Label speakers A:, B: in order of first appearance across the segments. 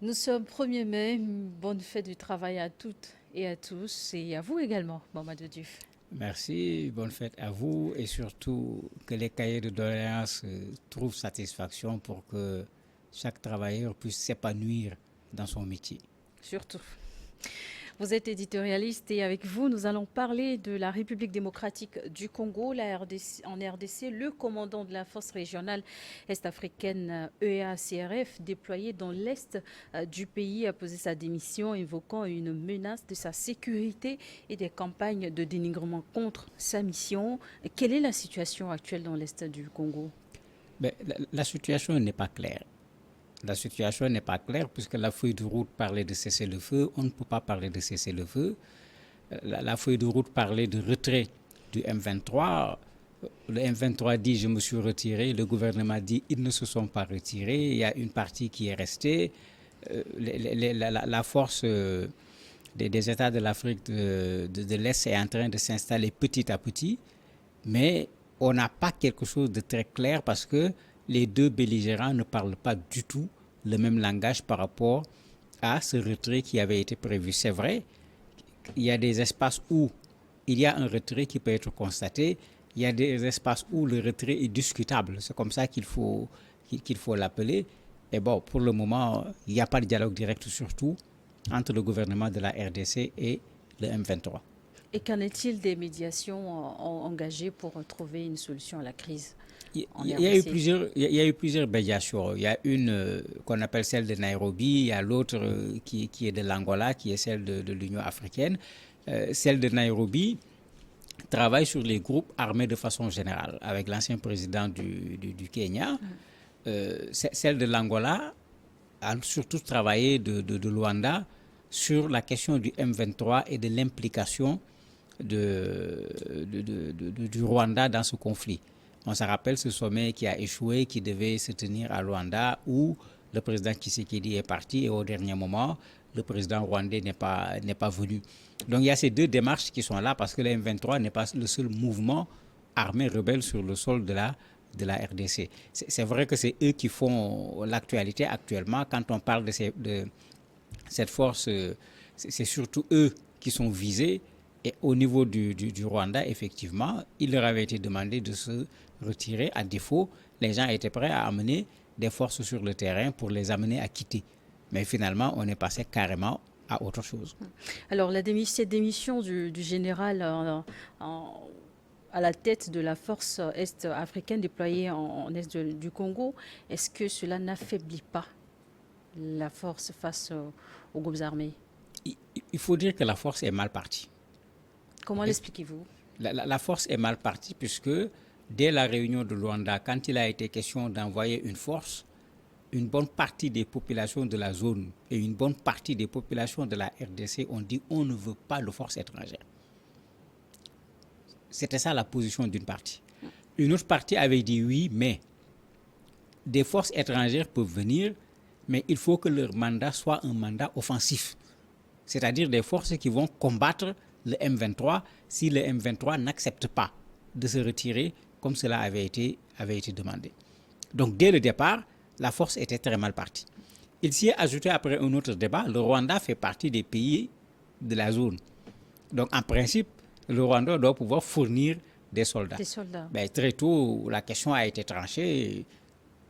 A: Nous sommes 1er mai. Bonne fête du travail à toutes et à tous et à vous également, Mamadou Diouf.
B: Merci, bonne fête à vous et surtout que les cahiers de doléances trouvent satisfaction pour que chaque travailleur puisse s'épanouir dans son métier.
A: Surtout. Vous êtes éditorialiste et avec vous, nous allons parler de la République démocratique du Congo, en RDC. Le commandant de la force régionale est-africaine EA-CRF, déployé dans l'est du pays, a posé sa démission, invoquant une menace de sa sécurité et des campagnes de dénigrement contre sa mission. Quelle est la situation actuelle dans l'est du Congo?
B: La situation n'est pas claire. La situation n'est pas claire puisque la feuille de route parlait de cesser le feu. On ne peut pas parler de cesser le feu. La feuille de route parlait de retrait du M23. Le M23 dit je me suis retiré. Le gouvernement dit ils ne se sont pas retirés. Il y a une partie qui est restée. La force des États de l'Afrique de l'Est est en train de s'installer petit à petit. Mais on n'a pas quelque chose de très clair parce que les deux belligérants ne parlent pas du tout le même langage par rapport à ce retrait qui avait été prévu. C'est vrai, il y a des espaces où il y a un retrait qui peut être constaté, il y a des espaces où le retrait est discutable. C'est comme ça qu'il faut l'appeler. Et bon, pour le moment, il n'y a pas de dialogue direct surtout entre le gouvernement de la RDC et le M23.
A: Et qu'en est-il des médiations engagées pour trouver une solution à la crise en RDC?
B: Il y a eu plusieurs médiations. Il y a une qu'on appelle celle de Nairobi, il y a l'autre qui est de l'Angola, qui est celle de l'Union africaine. Celle de Nairobi travaille sur les groupes armés de façon générale, avec l'ancien président du Kenya. Celle de l'Angola a surtout travaillé de Luanda sur la question du M23 et de l'implication du Rwanda dans ce conflit. On se rappelle ce sommet qui a échoué, qui devait se tenir à Luanda, où le président Tshisekedi est parti et au dernier moment, le président rwandais n'est pas venu. Donc il y a ces deux démarches qui sont là parce que le M23 n'est pas le seul mouvement armé rebelle sur le sol de la RDC. C'est vrai que c'est eux qui font l'actualité actuellement. Quand on parle de cette force, c'est surtout eux qui sont visés. Et au niveau du Rwanda, effectivement, il leur avait été demandé de se retirer. À défaut, les gens étaient prêts à amener des forces sur le terrain pour les amener à quitter. Mais finalement, on est passé carrément à autre chose.
A: Alors, cette démission du général à la tête de la force est-africaine déployée en est du Congo, est-ce que cela n'affaiblit pas la force face aux groupes armés?
B: Il faut dire que la force est mal partie.
A: Comment l'expliquez-vous?
B: La force est mal partie puisque dès la réunion de Luanda, quand il a été question d'envoyer une force, une bonne partie des populations de la zone et une bonne partie des populations de la RDC ont dit on ne veut pas de force étrangère. C'était ça la position d'une partie. Une autre partie avait dit oui, mais des forces étrangères peuvent venir, mais il faut que leur mandat soit un mandat offensif. C'est-à-dire des forces qui vont combattre le M23 si le M23 n'accepte pas de se retirer comme cela avait été demandé. Donc dès le départ, la force était très mal partie. Il s'y est ajouté après un autre débat, le Rwanda fait partie des pays de la zone. Donc en principe, le Rwanda doit pouvoir fournir des soldats.
A: Des soldats.
B: Mais très tôt, la question a été tranchée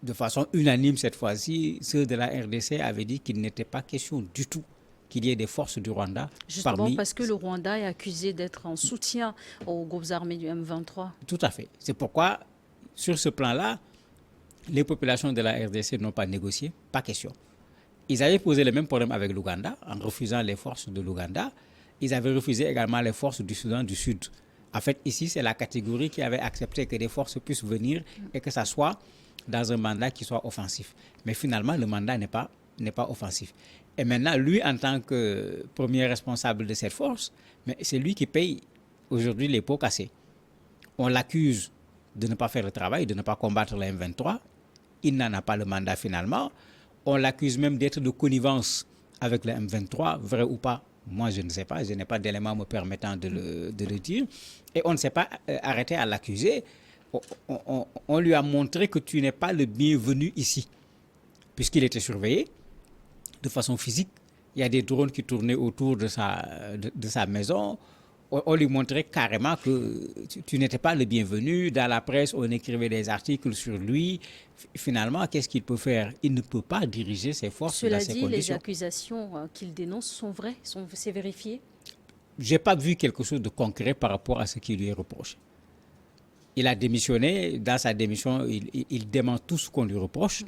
B: de façon unanime cette fois-ci. Ceux de la RDC avaient dit qu'il n'était pas question du tout qu'il y ait des forces du Rwanda.
A: Justement parce que le Rwanda est accusé d'être en soutien aux groupes armés du M23.
B: Tout à fait. C'est pourquoi, sur ce plan-là, les populations de la RDC n'ont pas négocié, pas question. Ils avaient posé le même problème avec l'Ouganda, en refusant les forces de l'Ouganda. Ils avaient refusé également les forces du Soudan du Sud. En fait, ici, c'est la catégorie qui avait accepté que des forces puissent venir et que ça soit dans un mandat qui soit offensif. Mais finalement, le mandat n'est pas offensif. Et maintenant, lui, en tant que premier responsable de cette force, mais c'est lui qui paye aujourd'hui les pots cassés. On l'accuse de ne pas faire le travail, de ne pas combattre la M23. Il n'en a pas le mandat finalement. On l'accuse même d'être de connivence avec le M23, vrai ou pas. Moi, je ne sais pas, je n'ai pas d'éléments me permettant de le dire. Et on ne s'est pas arrêté à l'accuser. On lui a montré que tu n'es pas le bienvenu ici, puisqu'il était surveillé. de façon physique. Il y a des drones qui tournaient autour de sa maison. On lui montrait carrément que tu n'étais pas le bienvenu. Dans la presse, on écrivait des articles sur lui. Finalement, qu'est-ce qu'il peut faire? Il ne peut pas diriger ses forces dans ces conditions.
A: Cela dit, les accusations qu'il dénonce sont vraies, c'est vérifié?
B: Je n'ai pas vu quelque chose de concret par rapport à ce qui lui est reproché. Il a démissionné. Dans sa démission, il dément tout ce qu'on lui reproche.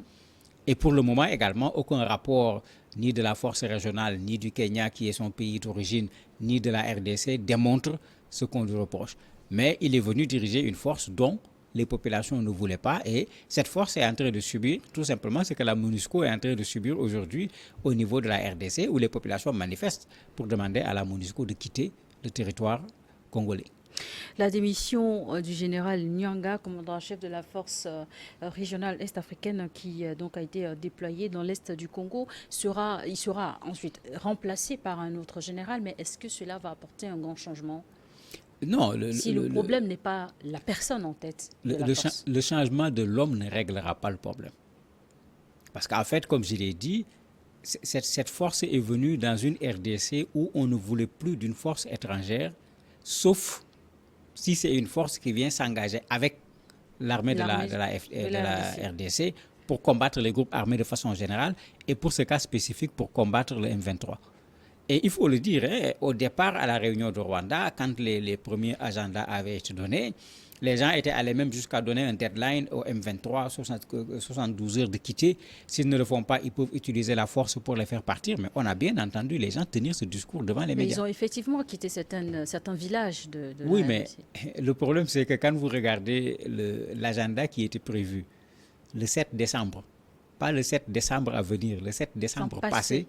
B: Et pour le moment également, aucun rapport ni de la force régionale, ni du Kenya, qui est son pays d'origine, ni de la RDC, démontre ce qu'on lui reproche. Mais il est venu diriger une force dont les populations ne voulaient pas. Et cette force est en train de subir tout simplement ce que la MONUSCO est en train de subir aujourd'hui au niveau de la RDC, où les populations manifestent pour demander à la MONUSCO de quitter le territoire congolais.
A: La démission du général Nyanga, commandant en chef de la force régionale est-africaine qui donc a été déployée dans l'est du Congo, il sera ensuite remplacé par un autre général. Mais est-ce que cela va apporter un grand changement?
B: Non.
A: Si le problème n'est pas la personne en tête de la force.
B: Le changement de l'homme ne réglera pas le problème. Parce qu'en fait, comme je l'ai dit, cette force est venue dans une RDC où on ne voulait plus d'une force étrangère, sauf si c'est une force qui vient s'engager avec l'armée de la RDC pour combattre les groupes armés de façon générale et pour ce cas spécifique pour combattre le M23. Et il faut le dire, au départ à la réunion de Rwanda, quand les premiers agendas avaient été donnés, les gens étaient allés même jusqu'à donner un deadline au M23, 72 heures de quitter. S'ils ne le font pas, ils peuvent utiliser la force pour les faire partir. Mais on a bien entendu les gens tenir ce discours devant les médias.
A: Mais ils ont effectivement quitté certains villages de
B: oui,
A: la
B: mais
A: RDC.
B: Le problème, c'est que quand vous regardez l'agenda qui était prévu, le 7 décembre, pas le 7 décembre à venir, le 7 décembre passé,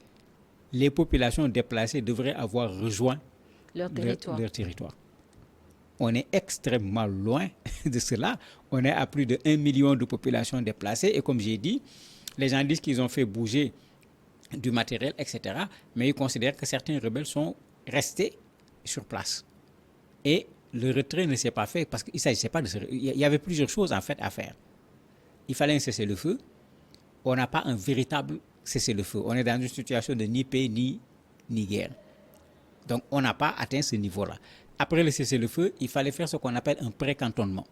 B: les populations déplacées devraient avoir rejoint leur territoire. On est extrêmement loin de cela. On est à plus de 1 million de populations déplacées. Et comme j'ai dit, les gens disent qu'ils ont fait bouger du matériel, etc. Mais ils considèrent que certains rebelles sont restés sur place. Et le retrait ne s'est pas fait parce qu'il ne s'agissait pas de ce... Il y avait plusieurs choses en fait à faire. Il fallait un cessez-le-feu. On n'a pas un véritable cessez-le-feu. On est dans une situation de ni paix ni guerre. Donc on n'a pas atteint ce niveau-là. Après le cessez-le-feu, il fallait faire ce qu'on appelle un pré-cantonnement.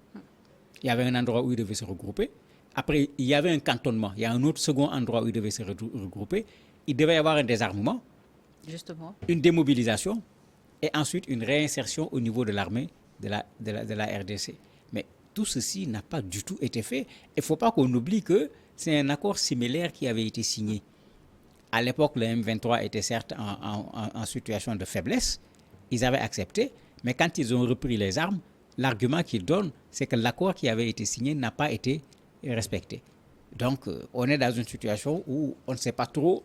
B: Il y avait un endroit où ils devaient se regrouper. Après, il y avait un cantonnement. Il y a un autre second endroit où ils devaient se regrouper. Il devait y avoir un désarmement, justement, une démobilisation et ensuite une réinsertion au niveau de l'armée de la RDC. Mais tout ceci n'a pas du tout été fait. Il ne faut pas qu'on oublie que c'est un accord similaire qui avait été signé. À l'époque, le M23 était certes en situation de faiblesse. Ils avaient accepté. Mais quand ils ont repris les armes, l'argument qu'ils donnent, c'est que l'accord qui avait été signé n'a pas été respecté. Donc, on est dans une situation où on ne sait pas trop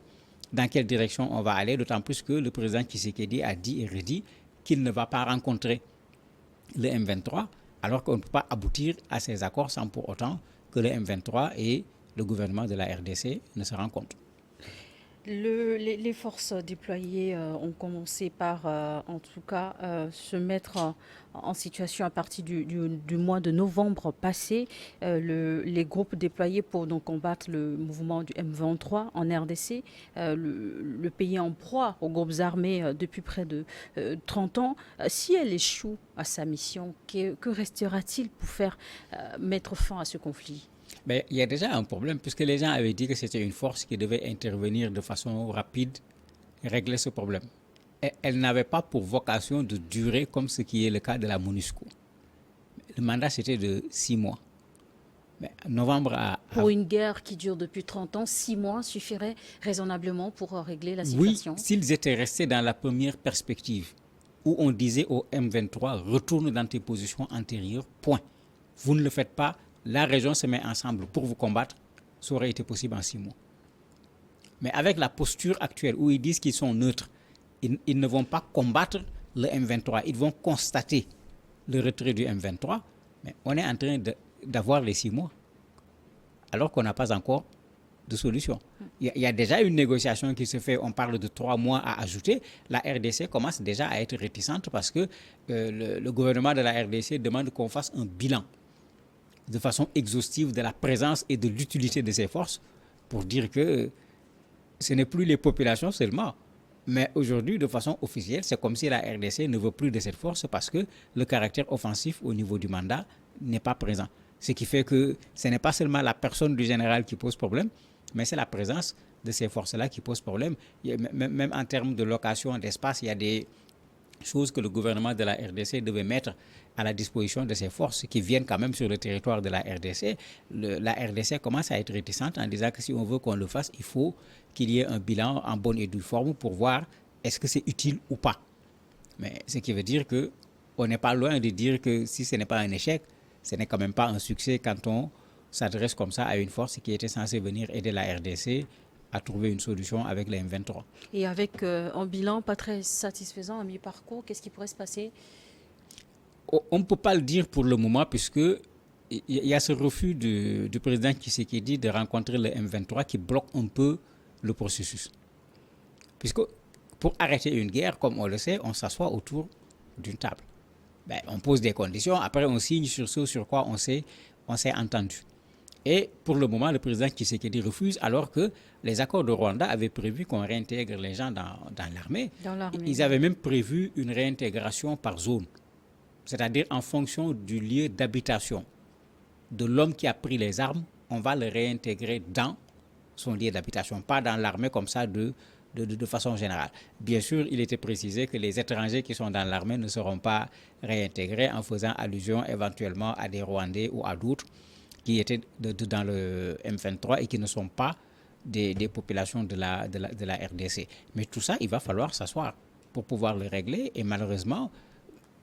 B: dans quelle direction on va aller, d'autant plus que le président Tshisekedi a dit et redit qu'il ne va pas rencontrer le M23, alors qu'on ne peut pas aboutir à ces accords sans pour autant que le M23 et le gouvernement de la RDC ne se rencontrent.
A: Les forces déployées ont commencé par, en tout cas, se mettre en situation à partir du mois de novembre passé. Les groupes déployés pour donc combattre le mouvement du M23 en RDC, le pays en proie aux groupes armés depuis près de 30 ans. Si elle échoue à sa mission, que restera-t-il pour faire mettre fin à ce conflit ?
B: Mais il y a déjà un problème, puisque les gens avaient dit que c'était une force qui devait intervenir de façon rapide et régler ce problème. Et elle n'avait pas pour vocation de durer comme ce qui est le cas de la MONUSCO. Le mandat, c'était de 6 mois. Mais novembre
A: Pour une guerre qui dure depuis 30 ans, 6 mois suffirait raisonnablement pour régler la situation.
B: Oui, s'ils étaient restés dans la première perspective, où on disait au M23, retourne dans tes positions antérieures, point. Vous ne le faites pas. La région se met ensemble pour vous combattre, ça aurait été possible en 6 mois. Mais avec la posture actuelle où ils disent qu'ils sont neutres, ils ne vont pas combattre le M23, ils vont constater le retrait du M23, mais on est en train d'avoir les 6 mois, alors qu'on n'a pas encore de solution. Il y a déjà une négociation qui se fait, on parle de 3 mois à ajouter. La RDC commence déjà à être réticente parce que le gouvernement de la RDC demande qu'on fasse un bilan de façon exhaustive de la présence et de l'utilité de ces forces pour dire que ce n'est plus les populations seulement. Mais aujourd'hui, de façon officielle, c'est comme si la RDC ne veut plus de cette force parce que le caractère offensif au niveau du mandat n'est pas présent. Ce qui fait que ce n'est pas seulement la personne du général qui pose problème, mais c'est la présence de ces forces-là qui pose problème. Même en termes de location d'espace, il y a des choses que le gouvernement de la RDC devait mettre à la disposition de ces forces qui viennent quand même sur le territoire de la RDC. La RDC commence à être réticente en disant que si on veut qu'on le fasse, il faut qu'il y ait un bilan en bonne et due forme pour voir est-ce que c'est utile ou pas. Mais ce qui veut dire qu'on n'est pas loin de dire que si ce n'est pas un échec, ce n'est quand même pas un succès quand on s'adresse comme ça à une force qui était censée venir aider la RDC à trouver une solution avec les M23.
A: Et avec un bilan pas très satisfaisant à mi-parcours, qu'est-ce qui pourrait se passer?
B: On ne peut pas le dire pour le moment puisque il y a ce refus du président Tshisekedi de rencontrer le M23 qui bloque un peu le processus. Puisque pour arrêter une guerre, comme on le sait, on s'assoit autour d'une table. On pose des conditions, après on signe sur ce sur quoi on s'est entendu. Et pour le moment, le président Tshisekedi refuse alors que les accords de Rwanda avaient prévu qu'on réintègre les gens dans l'armée. Ils avaient même prévu une réintégration par zone, c'est-à-dire en fonction du lieu d'habitation de l'homme qui a pris les armes, on va le réintégrer dans son lieu d'habitation, pas dans l'armée comme ça de façon générale. Bien sûr, il était précisé que les étrangers qui sont dans l'armée ne seront pas réintégrés en faisant allusion éventuellement à des Rwandais ou à d'autres qui étaient dans le M23 et qui ne sont pas des populations de la RDC. Mais tout ça, il va falloir s'asseoir pour pouvoir le régler. Et malheureusement,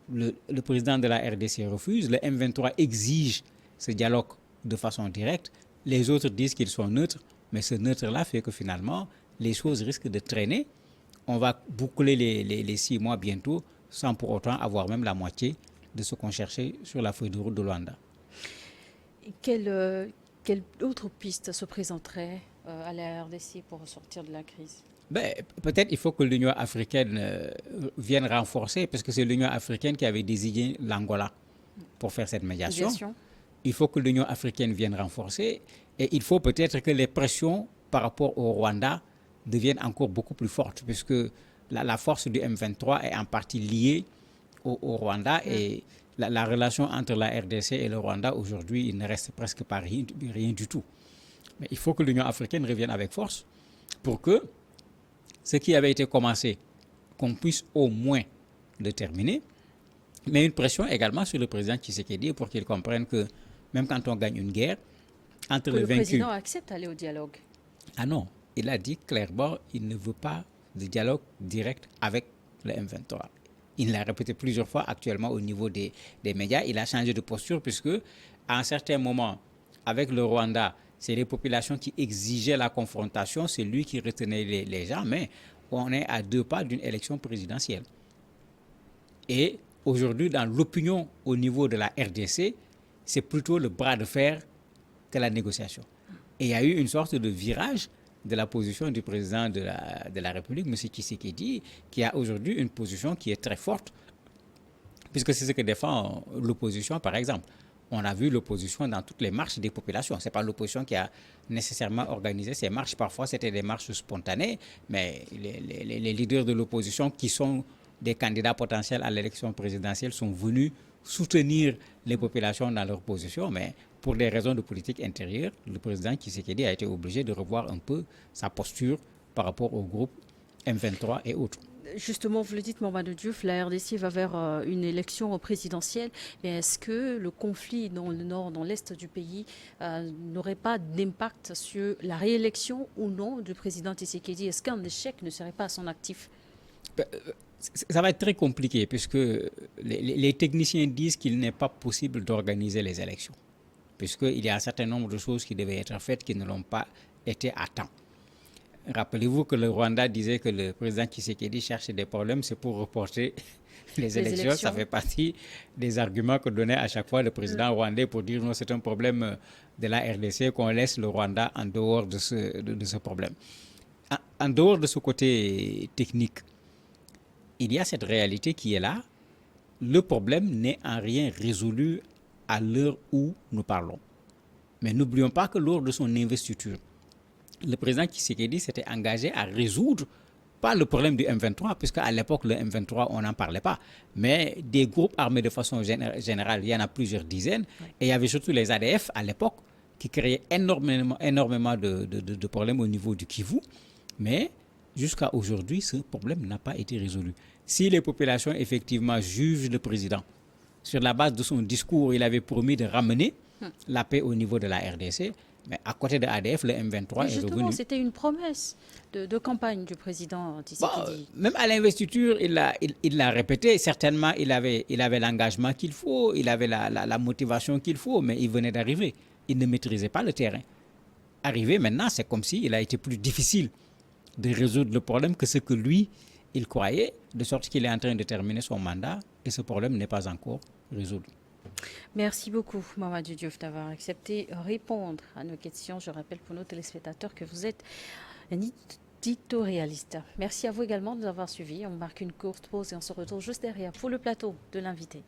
B: le président de la RDC refuse. Le M23 exige ce dialogue de façon directe. Les autres disent qu'ils sont neutres. Mais ce neutre-là fait que finalement, les choses risquent de traîner. On va boucler les 6 mois bientôt sans pour autant avoir même la moitié de ce qu'on cherchait sur la feuille de route de Luanda.
A: Quelle autre piste se présenterait à la RDC pour sortir de la crise?
B: Peut-être il faut que l'Union africaine vienne renforcer, parce que c'est l'Union africaine qui avait désigné l'Angola pour faire cette médiation. Il faut que l'Union africaine vienne renforcer et il faut peut-être que les pressions par rapport au Rwanda deviennent encore beaucoup plus fortes, puisque la force du M23 est en partie liée au Rwanda et la relation entre la RDC et le Rwanda aujourd'hui, il ne reste presque pas rien du tout. Mais il faut que l'Union africaine revienne avec force pour que ce qui avait été commencé, qu'on puisse au moins le terminer, mais une pression également sur le président Tshisekedi pour qu'il comprenne que même quand on gagne une guerre, entre le vaincu...
A: Le président accepte d'aller au dialogue.
B: Ah non, il a dit clairement qu'il ne veut pas de dialogue direct avec le M23. Il l'a répété plusieurs fois actuellement au niveau des médias. Il a changé de posture puisque à un certain moment, avec le Rwanda, c'est les populations qui exigeaient la confrontation, c'est lui qui retenait les gens, mais on est à 2 pas d'une élection présidentielle. Et aujourd'hui, dans l'opinion au niveau de la RDC, c'est plutôt le bras de fer que la négociation. Et il y a eu une sorte de virage de la position du président de la République, M. Tshisekedi, qui a aujourd'hui une position qui est très forte, puisque c'est ce que défend l'opposition, par exemple. On a vu l'opposition dans toutes les marches des populations. Ce n'est pas l'opposition qui a nécessairement organisé ces marches. Parfois, c'était des marches spontanées, mais les leaders de l'opposition qui sont des candidats potentiels à l'élection présidentielle sont venus soutenir les populations dans leur position. Mais pour des raisons de politique intérieure, le président Tshisekedi a été obligé de revoir un peu sa posture par rapport au groupe M23 et autres.
A: Justement, vous le dites, Mamadou Diouf, la RDC va vers une élection présidentielle. Mais est-ce que le conflit dans le nord, dans l'est du pays, n'aurait pas d'impact sur la réélection ou non du président Tshisekedi? Est-ce qu'un échec ne serait pas à son actif?
B: Ça va être très compliqué puisque les techniciens disent qu'il n'est pas possible d'organiser les élections. Puisqu'il y a un certain nombre de choses qui devaient être faites qui ne l'ont pas été à temps. Rappelez-vous que le Rwanda disait que le président Tshisekedi cherchait des problèmes, c'est pour reporter les élections. Ça fait partie des arguments que donnait à chaque fois le président rwandais pour dire non, c'est un problème de la RDC, qu'on laisse le Rwanda en dehors de ce problème. En dehors de ce côté technique, il y a cette réalité qui est là. Le problème n'est en rien résolu à l'heure où nous parlons. Mais n'oublions pas que lors de son investiture, le président Tshisekedi s'était engagé à résoudre pas le problème du M23, puisqu'à l'époque, le M23, on n'en parlait pas, mais des groupes armés de façon générale, il y en a plusieurs dizaines, et il y avait surtout les ADF à l'époque, qui créaient énormément de problèmes au niveau du Kivu, mais jusqu'à aujourd'hui, ce problème n'a pas été résolu. Si les populations, effectivement, jugent le président, sur la base de son discours, il avait promis de ramener la paix au niveau de la RDC, mais à côté de ADF, le M23 est revenu.
A: C'était une promesse de campagne du président Tshisekedi.
B: Même à l'investiture, il l'a répété. Certainement, il avait l'engagement qu'il faut, il avait la motivation qu'il faut, mais il venait d'arriver. Il ne maîtrisait pas le terrain. Arrivé maintenant, c'est comme s'il a été plus difficile de résoudre le problème que ce que lui, il croyait, de sorte qu'il est en train de terminer son mandat et ce problème n'est pas encore résolu.
A: Merci beaucoup, Mamadou Diouf, d'avoir accepté de répondre à nos questions. Je rappelle pour nos téléspectateurs que vous êtes un éditorialiste. Merci à vous également de nous avoir suivis. On marque une courte pause et on se retrouve juste derrière pour le plateau de l'invité.